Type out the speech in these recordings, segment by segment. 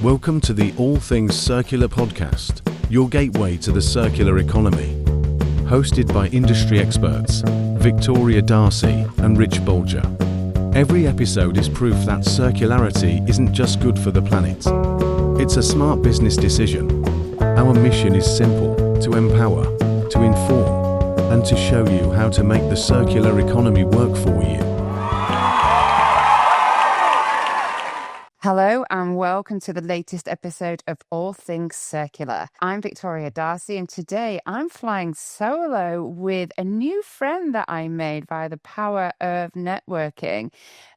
Welcome to the All Things Circular podcast, your gateway to the circular economy. Hosted by industry experts Vic D'Arcy and Rich Bolger. Every episode is proof that circularity isn't just good for the planet. It's a smart business decision. Our mission is simple: to empower, to inform, and to show you how to make the circular economy work for you. Hello and welcome to the latest episode of All Things Circular. I'm Victoria D'Arcy and today I'm flying solo with a new friend that I made via the power of networking.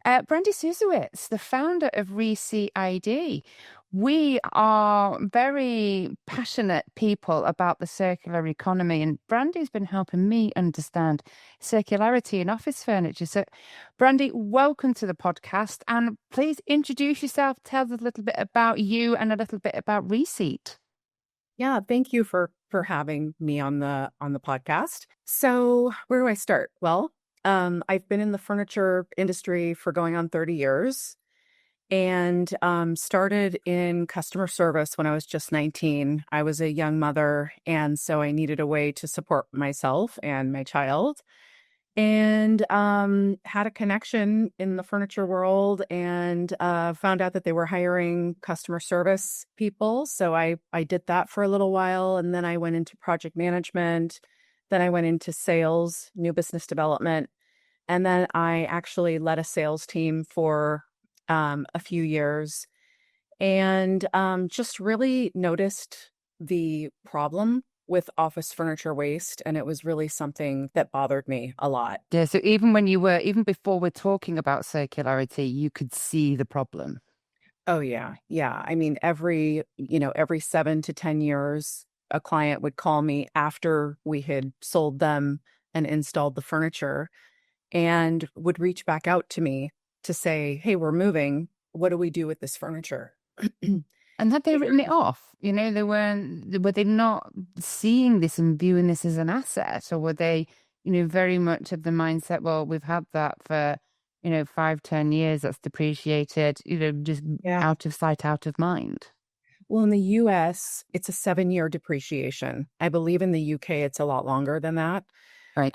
Brandi Susewitz, the founder of ReSeat ID. We are very passionate people about the circular economy, and Brandi's been helping me understand circularity in office furniture. So, Brandi, welcome to the podcast, and please introduce yourself. Tell us a little bit about you and a little bit about ReSeat. Yeah, thank you for having me on the podcast. So, where do I start? Well, I've been in the furniture industry for going on 30 years. And started in customer service when I was just 19. I was a young mother, and so I needed a way to support myself and my child. And had a connection in the furniture world and found out that they were hiring customer service people. So I did that for a little while, and then I went into project management. Then I went into sales, new business development. And then I actually led a sales team for a few years, and just really noticed the problem with office furniture waste, and it was really something that bothered me a lot. Yeah, so even before we're talking about circularity, you could see the problem. Oh yeah. I mean, every 7 to 10 years, a client would call me after we had sold them and installed the furniture, and would reach back out to me to say, hey, we're moving. What do we do with this furniture? And had they written it off? Were they not seeing this and viewing this as an asset? Or were they, very much of the mindset, well, we've had that for, 5-10 years, that's depreciated, just out of sight, out of mind? Well, in the US, it's a 7-year depreciation. I believe in the UK, it's a lot longer than that. Right.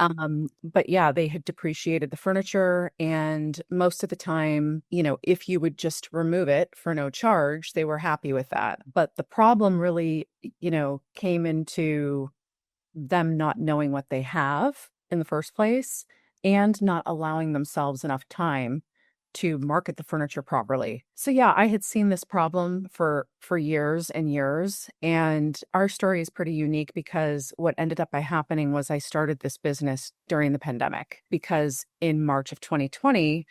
But yeah, they had depreciated the furniture, and most of the time, if you would just remove it for no charge, they were happy with that. But the problem really, came into them not knowing what they have in the first place and not allowing themselves enough time to market the furniture properly. So yeah, I had seen this problem for years and years. And our story is pretty unique because what ended up by happening was I started this business during the pandemic, because in March of 2020,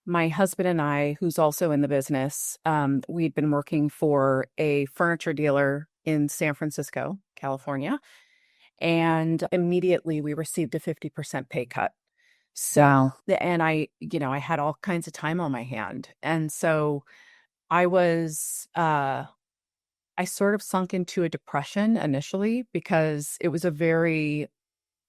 my husband and I, who's also in the business, we'd been working for a furniture dealer in San Francisco, California. And immediately we received a 50% pay cut. Wow. And I had all kinds of time on my hand. And so I sort of sunk into a depression initially because it was a very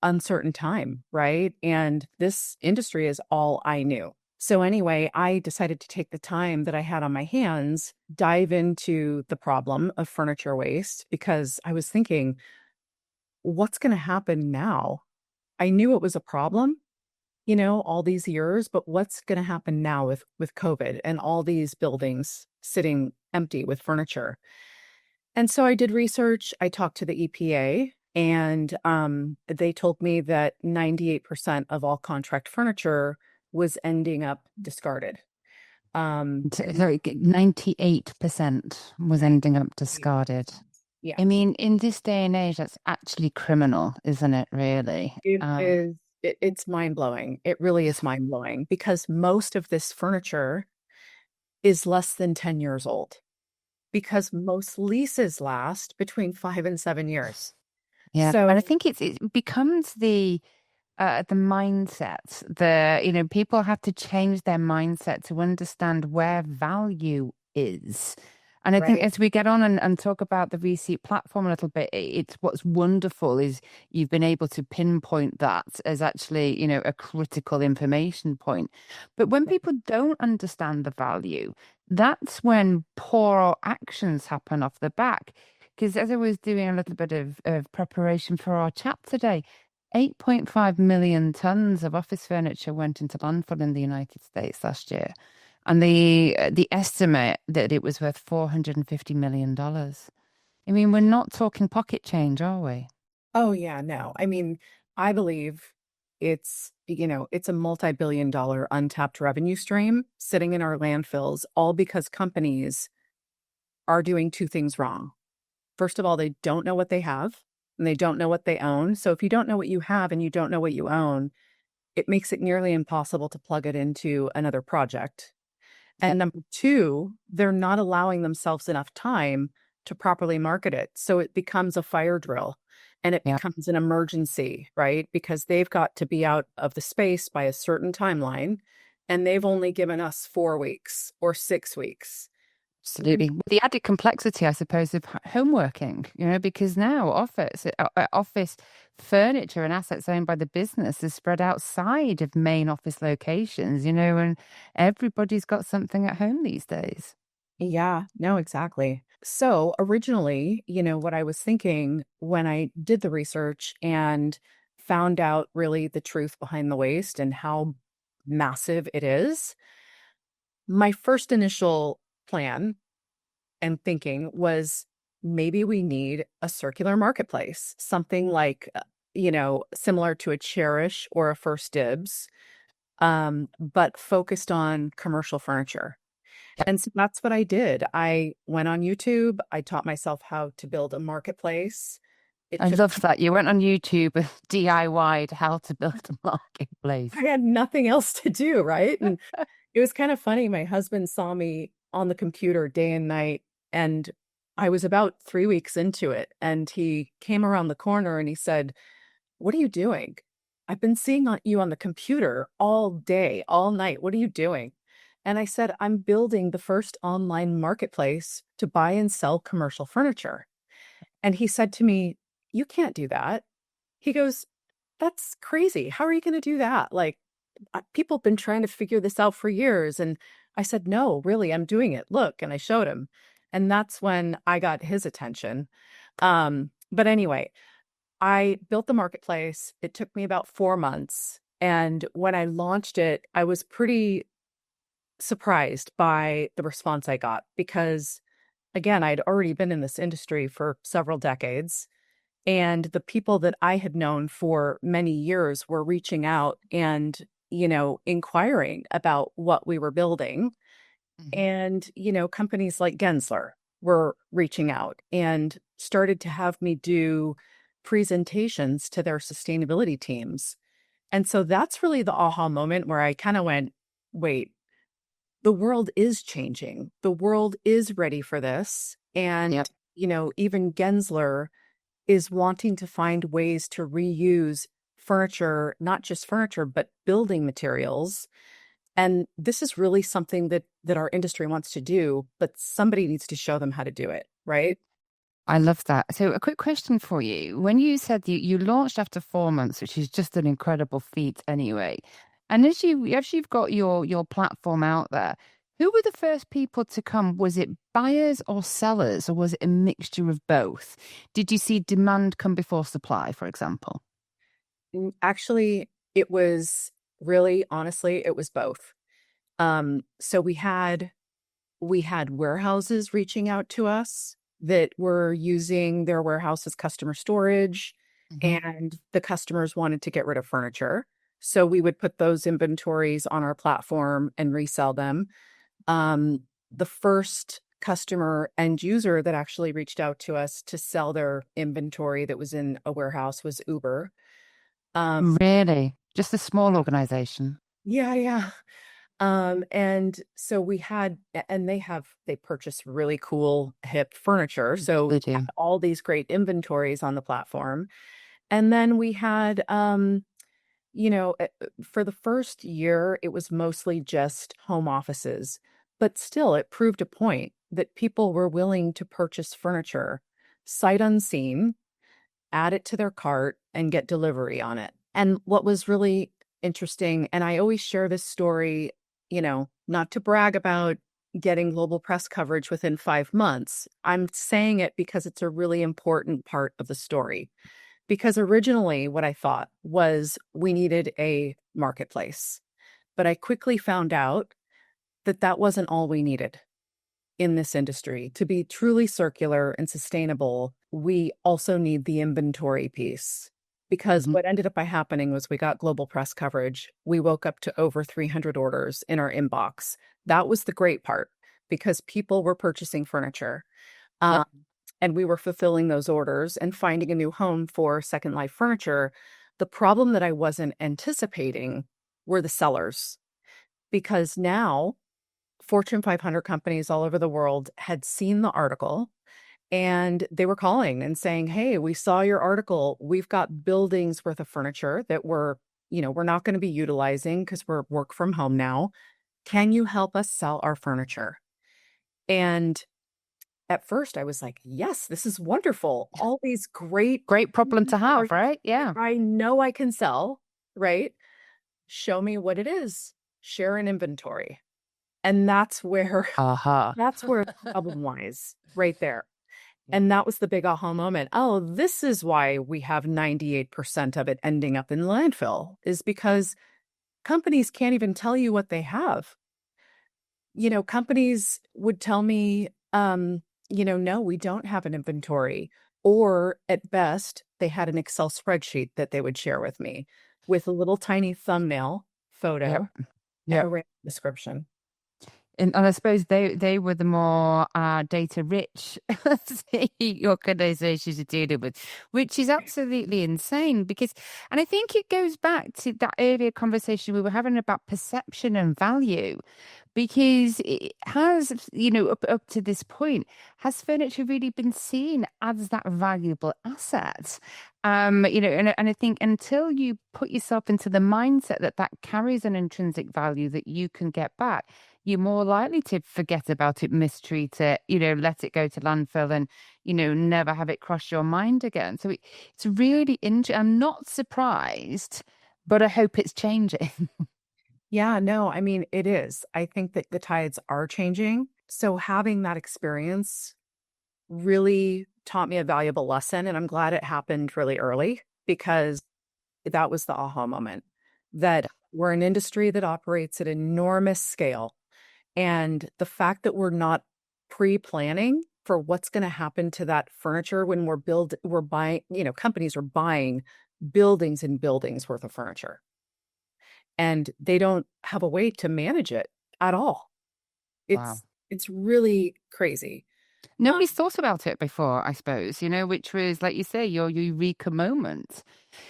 uncertain time, right? And this industry is all I knew. So anyway, I decided to take the time that I had on my hands, dive into the problem of furniture waste, because I was thinking, what's going to happen now? I knew it was a problem, all these years, but what's going to happen now with COVID and all these buildings sitting empty with furniture? And so I did research. I talked to the EPA, and they told me that 98% of all contract furniture was ending up discarded. Sorry, 98% was ending up discarded. Yeah. I mean, in this day and age, that's actually criminal, isn't it, really? It is. It's mind-blowing. It really is mind-blowing, because most of this furniture is less than 10 years old, because most leases last between 5 and 7 years. Yeah. So, and I think it becomes the mindset. People have to change their mindset to understand where value is. And I think Right. as we get on and talk about the ReSeat platform a little bit, it's what's wonderful is you've been able to pinpoint that as actually, a critical information point. But when people don't understand the value, that's when poor actions happen off the back. Because as I was doing a little bit of preparation for our chat today, 8.5 million tons of office furniture went into landfill in the United States last year. And the estimate that it was worth $450 million. I mean, we're not talking pocket change, are we? Oh yeah, no. I mean, I believe it's a multi-billion dollar untapped revenue stream sitting in our landfills, all because companies are doing two things wrong. First of all, they don't know what they have and they don't know what they own. So if you don't know what you have and you don't know what you own, it makes it nearly impossible to plug it into another project. Yeah. And number two, they're not allowing themselves enough time to properly market it. So it becomes a fire drill and it Yeah. becomes an emergency, right? Because they've got to be out of the space by a certain timeline. And they've only given us 4 weeks or 6 weeks. Absolutely. With the added complexity, I suppose, of home working, because now office furniture and assets owned by the business is spread outside of main office locations, and everybody's got something at home these days. Yeah, no, exactly. So originally, what I was thinking when I did the research and found out really the truth behind the waste and how massive it is, my first initial plan and thinking was maybe we need a circular marketplace, something like, similar to a Cherish or a First Dibs, but focused on commercial furniture. And so that's what I did. I went on YouTube. I taught myself how to build a marketplace. It I took, love that. You went on YouTube and DIY'd how to build a marketplace. I had nothing else to do, right? And it was kind of funny. My husband saw me on the computer day and night, and I was about 3 weeks into it. And he came around the corner and he said, "What are you doing? I've been seeing you on the computer all day, all night. What are you doing?" And I said, "I'm building the first online marketplace to buy and sell commercial furniture." And he said to me, "You can't do that." He goes, "That's crazy. How are you going to do that? Like, people have been trying to figure this out for years." And I said, "No, really, I'm doing it. Look." And I showed him. And that's when I got his attention. But anyway, I built the marketplace. It took me about 4 months. And when I launched it, I was pretty surprised by the response I got because, again, I'd already been in this industry for several decades. And the people that I had known for many years were reaching out and, inquiring about what we were building. Mhm. And, companies like Gensler were reaching out and started to have me do presentations to their sustainability teams. And so that's really the aha moment where I kind of went, wait, the world is changing. The world is ready for this. And, Yep. even Gensler is wanting to find ways to reuse furniture, not just furniture, but building materials. And this is really something that our industry wants to do, but somebody needs to show them how to do it, right? I love that. So, a quick question for you. When you said you launched after 4 months, which is just an incredible feat anyway, and as you've got your platform out there, who were the first people to come? Was it buyers or sellers, or was it a mixture of both? Did you see demand come before supply, for example? Actually, it was really, honestly, it was both. So we had warehouses reaching out to us that were using their warehouse as customer storage, Mhm. and the customers wanted to get rid of furniture. So we would put those inventories on our platform and resell them. The first customer end user that actually reached out to us to sell their inventory that was in a warehouse was Uber. Um, Really? Just a small organization? yeah, yeah. And so and they purchase really cool hip furniture. So They we do. had all these great inventories on the platform. And then we had, for the first year, it was mostly just home offices. But still, it proved a point that people were willing to purchase furniture sight unseen, add it to their cart, and get delivery on it. And what was really interesting, and I always share this story, not to brag about getting global press coverage within 5 months. I'm saying it because it's a really important part of the story. Because originally what I thought was we needed a marketplace, but I quickly found out that that wasn't all we needed in this industry. To be truly circular and sustainable, we also need the inventory piece. Because what ended up by happening was we got global press coverage. We woke up to over 300 orders in our inbox. That was the great part, because people were purchasing furniture. And we were fulfilling those orders and finding a new home for Second Life Furniture. The problem that I wasn't anticipating were the sellers, because now Fortune 500 companies all over the world had seen the article and they were calling and saying, hey, we saw your article. We've got buildings worth of furniture that we're not going to be utilizing because we're work from home now. Can you help us sell our furniture? And at first I was like, yes, this is wonderful. All these great problem to have, right? Yeah. I know I can sell, right? Show me what it is. Share an inventory. And that's where the problem lies, right there. And that was the big aha moment. Oh, this is why we have 98% of it ending up in landfill, is because companies can't even tell you what they have. Companies would tell me, no, we don't have an inventory. Or at best, they had an Excel spreadsheet that they would share with me with a little tiny thumbnail photo and a random description. And I suppose they were the more data rich organizations you're dealing with, which is absolutely insane. And I think it goes back to that earlier conversation we were having about perception and value, because it has, up to this point, has furniture really been seen as that valuable asset? And I think until you put yourself into the mindset that carries an intrinsic value that you can get back, you're more likely to forget about it, mistreat it, let it go to landfill and, never have it cross your mind again. So it's really interesting. I'm not surprised, but I hope it's changing. Yeah, no, I mean, it is. I think that the tides are changing. So having that experience really taught me a valuable lesson. And I'm glad it happened really early, because that was the aha moment, that we're an industry that operates at enormous scale. And the fact that we're not pre-planning for what's going to happen to that furniture when we're buying, companies are buying buildings and buildings worth of furniture, and they don't have a way to manage it at all. It's really crazy. Nobody's thought about it before, I suppose, which was, like you say, your eureka moment.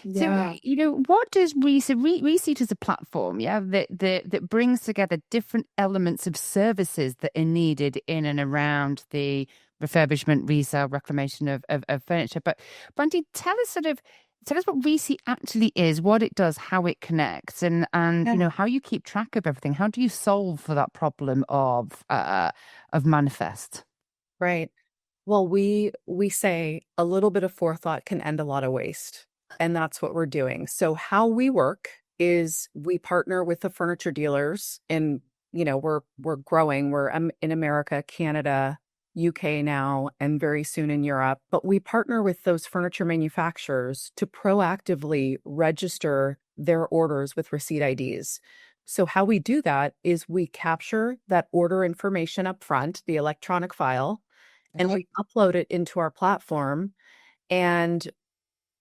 Yeah. So, what does ReSeat as a platform, that brings together different elements of services that are needed in and around the refurbishment, resale, reclamation of furniture. But Brandi, tell us what ReSeat actually is, what it does, how it connects, and how you keep track of everything. How do you solve for that problem of manifest? Right. Well, we say a little bit of forethought can end a lot of waste, and that's what we're doing. So how we work is we partner with the furniture dealers, and we're growing. We're in America, Canada, UK now, and very soon in Europe. But we partner with those furniture manufacturers to proactively register their orders with receipt IDs. So how we do that is we capture that order information up front, the electronic file, and we upload it into our platform, and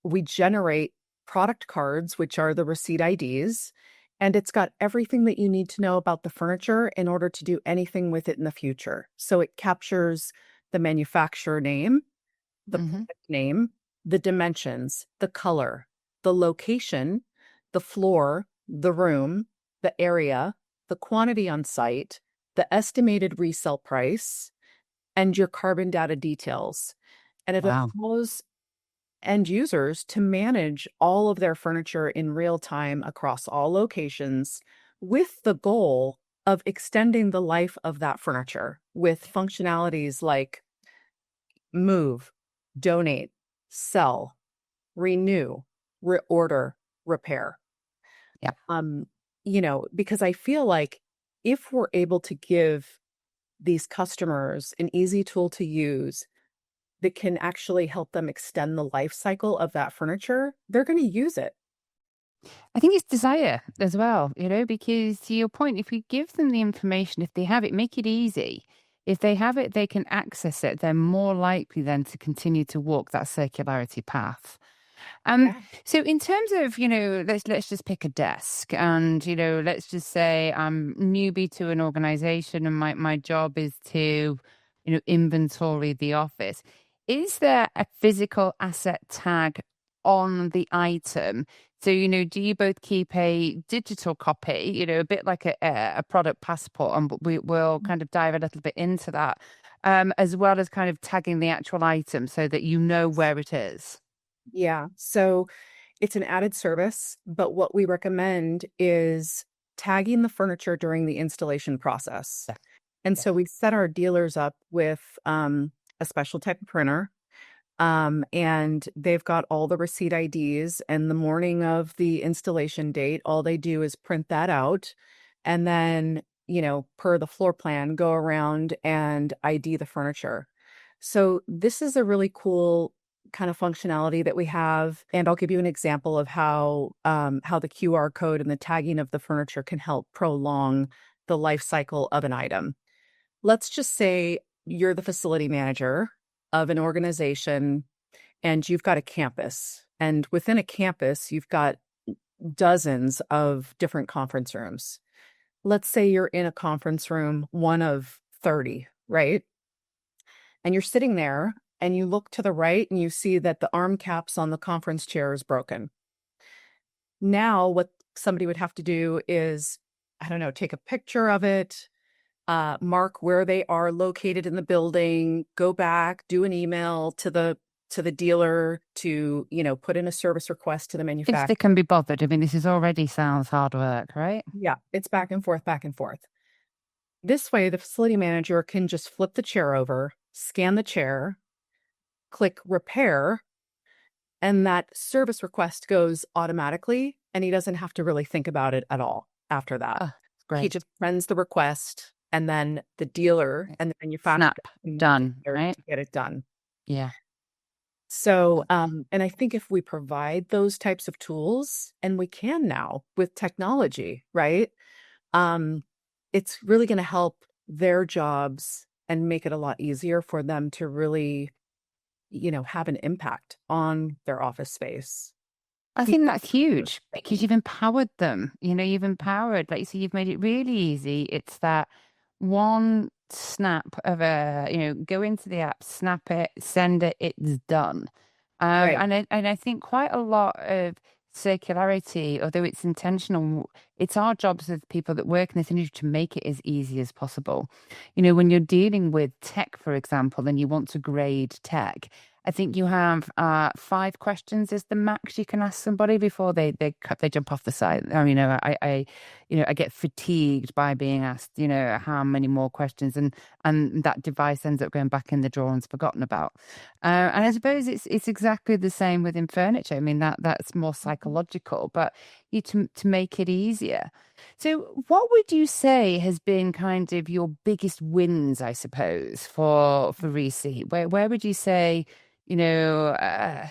we generate product cards, which are the receipt IDs, and it's got everything that you need to know about the furniture in order to do anything with it in the future. So it captures the manufacturer name, the product name, the dimensions, the color, the location, the floor, the room, the area, the quantity on site, the estimated resale price, and your carbon data details. And it allows end users to manage all of their furniture in real time across all locations, with the goal of extending the life of that furniture with functionalities like move, donate, sell, renew, reorder, repair. Yeah. Because I feel like if we're able to give these customers an easy tool to use that can actually help them extend the life cycle of that furniture, they're going to use it. I think it's desire as well, because to your point, if we give them the information, if they have it, make it easy. If they have it, they can access it. They're more likely then to continue to walk that circularity path. Um, Yeah. so in terms of, let's just pick a desk and, let's just say I'm newbie to an organization and my job is to, inventory the office. Is there a physical asset tag on the item? So, do you both keep a digital copy, a bit like a product passport? And we'll kind of dive a little bit into that, as well as kind of tagging the actual item so that you know where it is. Yeah. So it's an added service, but what we recommend is tagging the furniture during the installation process. Yeah. And Yeah. so we set our dealers up with a special type of printer. And they've got all the receipt IDs, and the morning of the installation date, all they do is print that out. And then, per the floor plan, go around and ID the furniture. So this is a really cool kind of functionality that we have. And I'll give you an example of how the QR code and the tagging of the furniture can help prolong the life cycle of an item. Let's just say you're the facility manager of an organization and you've got a campus. And within a campus, you've got dozens of different conference rooms. Let's say you're in a conference room, one of 30, right? And you're sitting there and you look to the right and you see that the arm caps on the conference chair is broken. Now, what somebody would have to do is, I don't know, take a picture of it, mark where they are located in the building, go back, do an email to the dealer to, put in a service request to the manufacturer. If they can be bothered. I mean, this already sounds hard work, right? Yeah, it's back and forth, back and forth. This way, the facility manager can just flip the chair over, scan the chair, click repair, and that service request goes automatically, and he doesn't have to really think about it at all after that. Oh, great. He just sends the request, and then the dealer and the manufacturer done, right? to get it done. Yeah. So, and I think if we provide those types of tools, and we can now with technology, right? It's really going to help their jobs and make it a lot easier for them to really, have an impact on their office space. I think that's huge because you've empowered them. You've empowered, like you say, you've made it really easy. It's that one snap of go into the app, snap it, send it, it's done. Right. And I think quite a lot of circularity, although it's intentional, it's our jobs as people that work in this industry to make it as easy as possible. When you're dealing with tech, for example, and you want to grade tech, I think you have 5 questions is the max you can ask somebody before they jump off the site. I mean, I get fatigued by being asked, how many more questions, and that device ends up going back in the drawer and forgotten about. And I suppose it's exactly the same within furniture. I mean, that's more psychological, but to make it easier. So what would you say has been kind of your biggest wins, I suppose, for ReSeat? Where would you say, that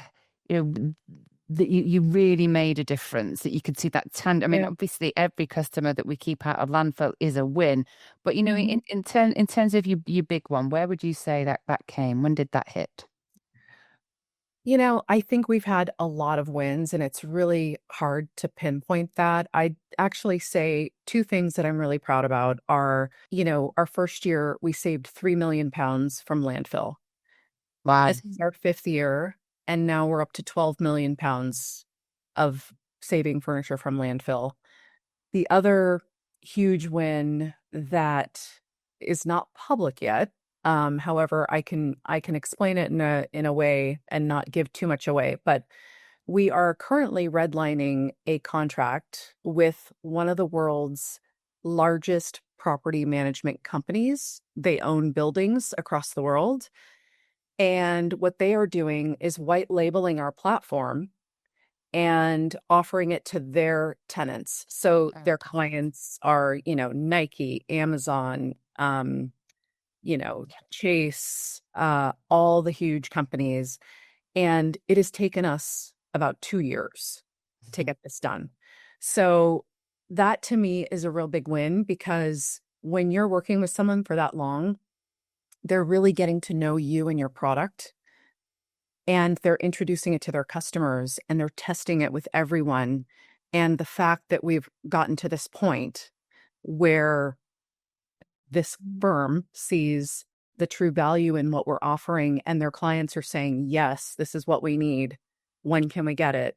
you really made a difference, that you could see that I mean, obviously every customer that we keep out of landfill is a win, but in terms of your big one, where would you say that came? When did that hit? I think we've had a lot of wins, and it's really hard to pinpoint that. I'd actually say 2 things that I'm really proud about are, our first year, we saved 3 million pounds from landfill. Wow. This is our 5th year, and now we're up to 12 million pounds of saving furniture from landfill. The other huge win that is not public yet, however, I can explain it in a way and not give too much away, but we are currently redlining a contract with one of the world's largest property management companies. They own buildings across the world. And what they are doing is white labeling our platform and offering it to their tenants. So their clients are, Nike, Amazon, Chase, all the huge companies. And it has taken us about 2 years to get this done. So that to me is a real big win, because when you're working with someone for that long, they're really getting to know you and your product, and they're introducing it to their customers, and they're testing it with everyone. And the fact that we've gotten to this point where this firm sees the true value in what we're offering, and their clients are saying, yes, this is what we need. When can we get it?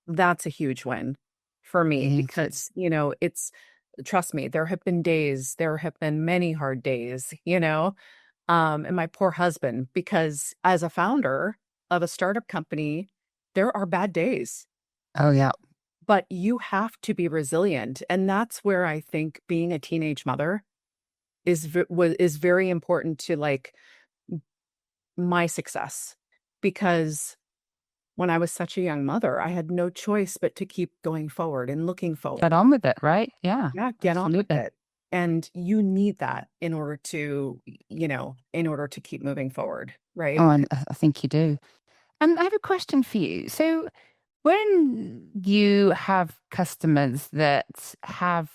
That's a huge win for me, because, trust me, there have been many hard days, and my poor husband, because as a founder of a startup company, there are bad days. Oh, yeah. But you have to be resilient. And that's where I think being a teenage mother is very important to my success, because when I was such a young mother, I had no choice but to keep going forward and looking forward. Get on with it, right? Yeah. Yeah, get on with it. And you need that in order to keep moving forward, right? Oh, and I think you do. And I have a question for you. So when you have customers that have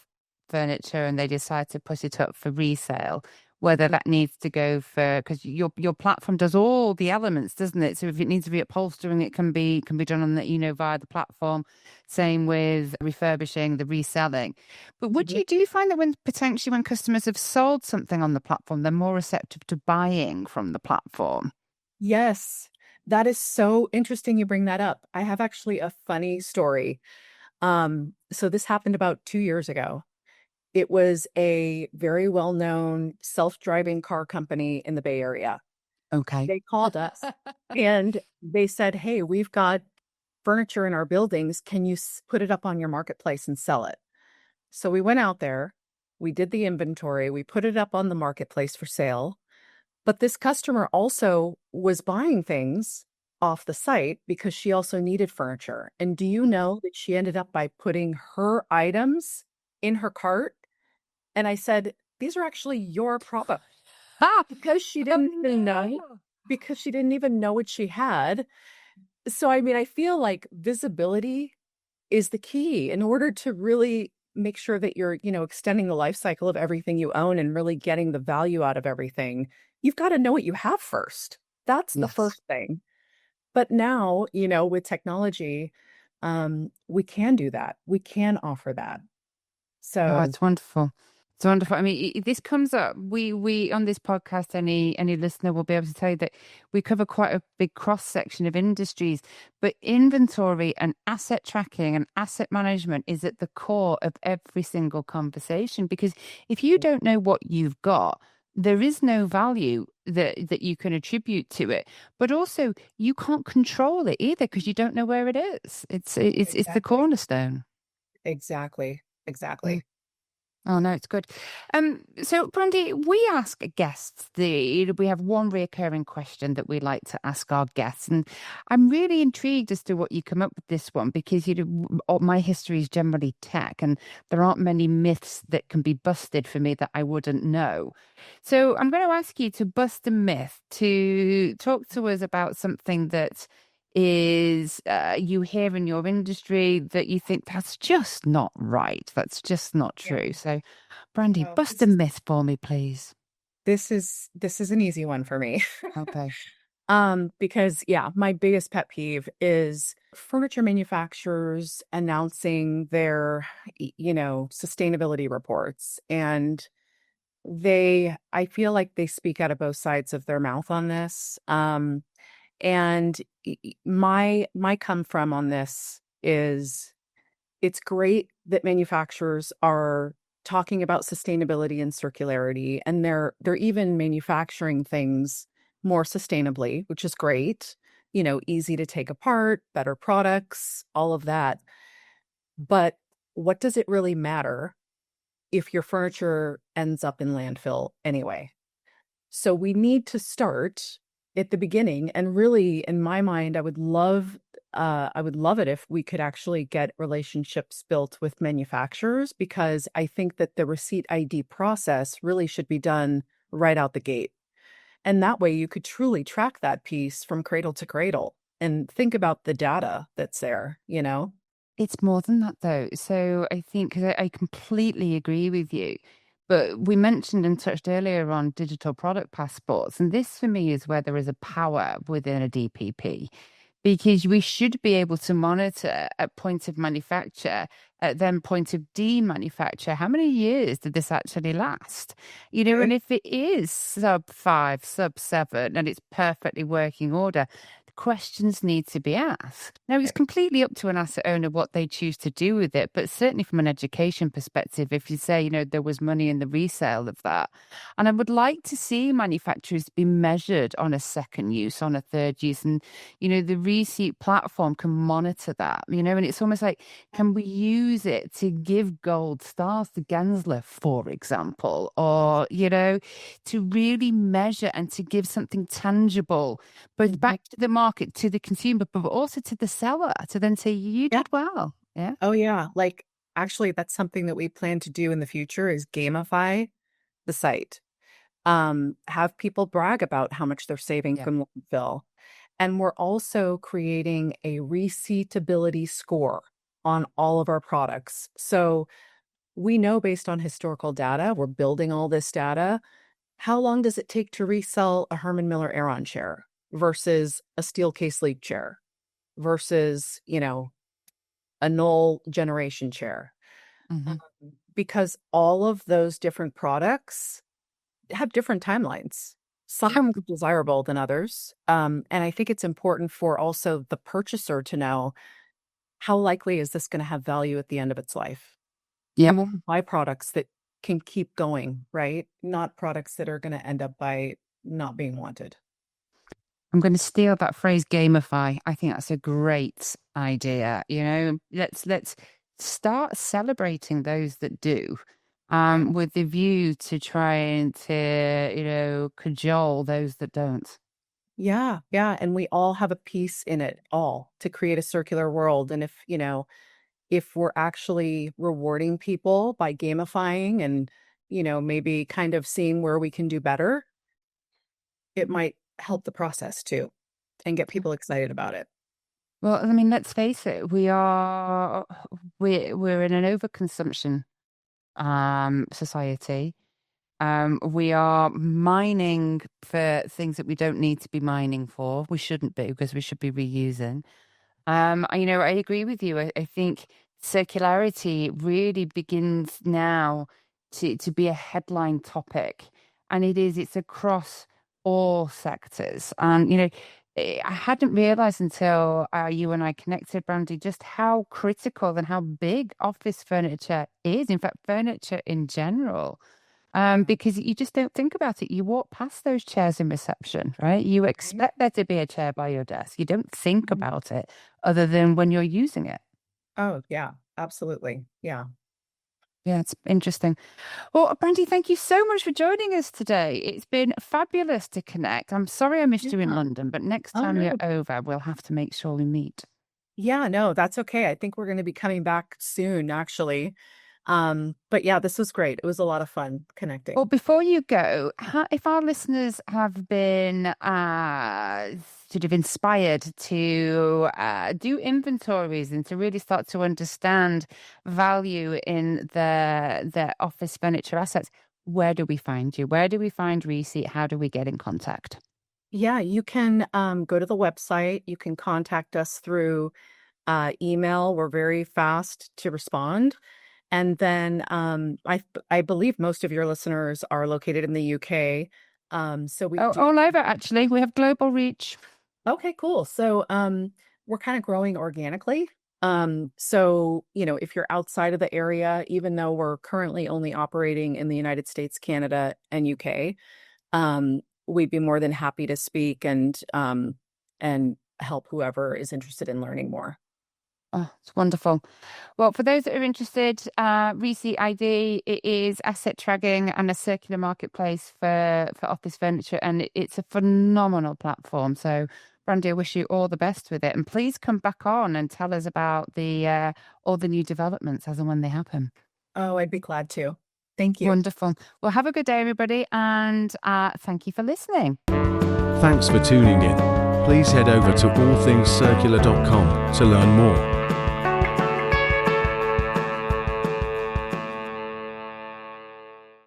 furniture and they decide to put it up for resale, whether that needs to go for, because your platform does all the elements, doesn't it? So if it needs to be upholstering, it can be done on the via the platform. Same with refurbishing, the reselling. But do you find that when customers have sold something on the platform, they're more receptive to buying from the platform? Yes, that is so interesting you bring that up. I have actually a funny story. So this happened about 2 years ago. It was a very well-known self-driving car company in the Bay Area. Okay. They called us and they said, hey, we've got furniture in our buildings. Can you put it up on your marketplace and sell it? So we went out there, we did the inventory, we put it up on the marketplace for sale. But this customer also was buying things off the site because she also needed furniture. And do you know that she ended up by putting her items in her cart? And I said, these are actually your products. Because she didn't even know, what she had. So, I feel like visibility is the key in order to really make sure that you're, extending the life cycle of everything you own and really getting the value out of everything. You've got to know what you have first. That's the first thing. But now, with technology, we can do that. We can offer that. So it's wonderful. It's wonderful. This comes up. We on this podcast, any listener will be able to tell you that we cover quite a big cross section of industries, but inventory and asset tracking and asset management is at the core of every single conversation. Because if you don't know what you've got, there is no value that you can attribute to it. But also, you can't control it either because you don't know where it is. It's the cornerstone. Exactly. Oh, no, it's good. So, Brandi, we ask guests, we have one recurring question that we like to ask our guests. And I'm really intrigued as to what you come up with this one, because, my history is generally tech, and there aren't many myths that can be busted for me that I wouldn't know. So I'm going to ask you to bust a myth, to talk to us about something that is you hear in your industry that you think that's just not right. That's just not true. So, Brandi, bust a myth for me, please. This is an easy one for me. Okay. Because my biggest pet peeve is furniture manufacturers announcing their, sustainability reports, and I feel like they speak out of both sides of their mouth on this. And my come from on this is, it's great that manufacturers are talking about sustainability and circularity, and they're even manufacturing things more sustainably, which is great. Easy to take apart, better products, all of that. But what does it really matter if your furniture ends up in landfill anyway. So we need to start at the beginning. And really, in my mind, I would love it if we could actually get relationships built with manufacturers, because I think that the receipt ID process really should be done right out the gate. And that way you could truly track that piece from cradle to cradle and think about the data that's there, you know? It's more than that, though. So I think, 'cause I completely agree with you. But we mentioned and touched earlier on digital product passports. And this for me is where there is a power within a DPP, because we should be able to monitor at point of manufacture, at then point of demanufacture, how many years did this actually last? And if it is sub 5, sub 7, and it's perfectly working order, the questions need to be asked. Now, it's completely up to an asset owner what they choose to do with it, but certainly from an education perspective, if you say, there was money in the resale of that. And I would like to see manufacturers be measured on a second use, on a third use, and the ReSeat platform can monitor that, and it's almost like, can we use it to give gold stars to Gensler, for example, or, to really measure and to give something tangible, both back to the market, to the consumer, but also to the seller, to then say, you did well. Yeah. Oh, yeah. Like, actually, that's something that we plan to do in the future is gamify the site. Have people brag about how much they're saving Yeah. from landfill. And we're also creating a reseatability score on all of our products. So we know based on historical data, we're building all this data. How long does it take to resell a Herman Miller Aeron chair versus a steel case leak chair versus, a Knoll generation chair? Mhm. Because all of those different products have different timelines. Some are more desirable than others. And I think it's important for also the purchaser to know, how likely is this going to have value at the end of its life? Yeah. And we'll buy products that can keep going, right? Not products that are going to end up by not being wanted. I'm going to steal that phrase, gamify. I think that's a great idea. Let's start celebrating those that do, with the view to trying to, cajole those that don't. Yeah, yeah. And we all have a piece in it all to create a circular world. And if we're actually rewarding people by gamifying and, maybe kind of seeing where we can do better, it might help the process too and get people excited about it. Well, I mean, let's face it, we're in an overconsumption society. We are mining for things that we don't need to be mining for. We shouldn't be, because we should be reusing. I agree with you. I think circularity really begins now to be a headline topic, and it's across all sectors. And I hadn't realized until you and I connected, Brandy, just how critical and how big office furniture is. In fact, furniture in general. Because you just don't think about it. You walk past those chairs in reception, right? You expect there to be a chair by your desk. You don't think Mhm. about it other than when you're using it. Oh, yeah, absolutely. Yeah. Yeah, it's interesting. Well, Brandy, thank you so much for joining us today. It's been fabulous to connect. I'm sorry I missed you in Yeah. London, but next Oh, time you're no. over, we'll have to make sure we meet. Yeah, no, that's okay. I think we're going to be coming back soon, actually. But yeah, this was great. It was a lot of fun Well, connecting. before you go, if our listeners have been sort of inspired to do inventories and to really start to understand value in their office furniture assets, where do we find you? Where do we find ReSeat? How do we get in contact? Yeah, you can go to the website. You can contact us through email. We're very fast to respond. And then I believe most of your listeners are located in the UK. So we Oh, do. all over, actually. We have global reach. Okay, cool. So we're kind of growing organically. So, if you're outside of the area, even though we're currently only operating in the United States, Canada, and UK, we'd be more than happy to speak and help whoever is interested in learning more. Oh, it's wonderful. Well, for those that are interested, ReSeat ID, it is asset tracking and a circular marketplace for office furniture, and it's a phenomenal platform. So, Brandi, I wish you all the best with it, and please come back on and tell us about the all the new developments as and when they happen. Oh, I'd be glad to. Thank you. Wonderful. Well, have a good day, everybody, and thank you for listening. Thanks for tuning in. Please head over to allthingscircular.com to learn more.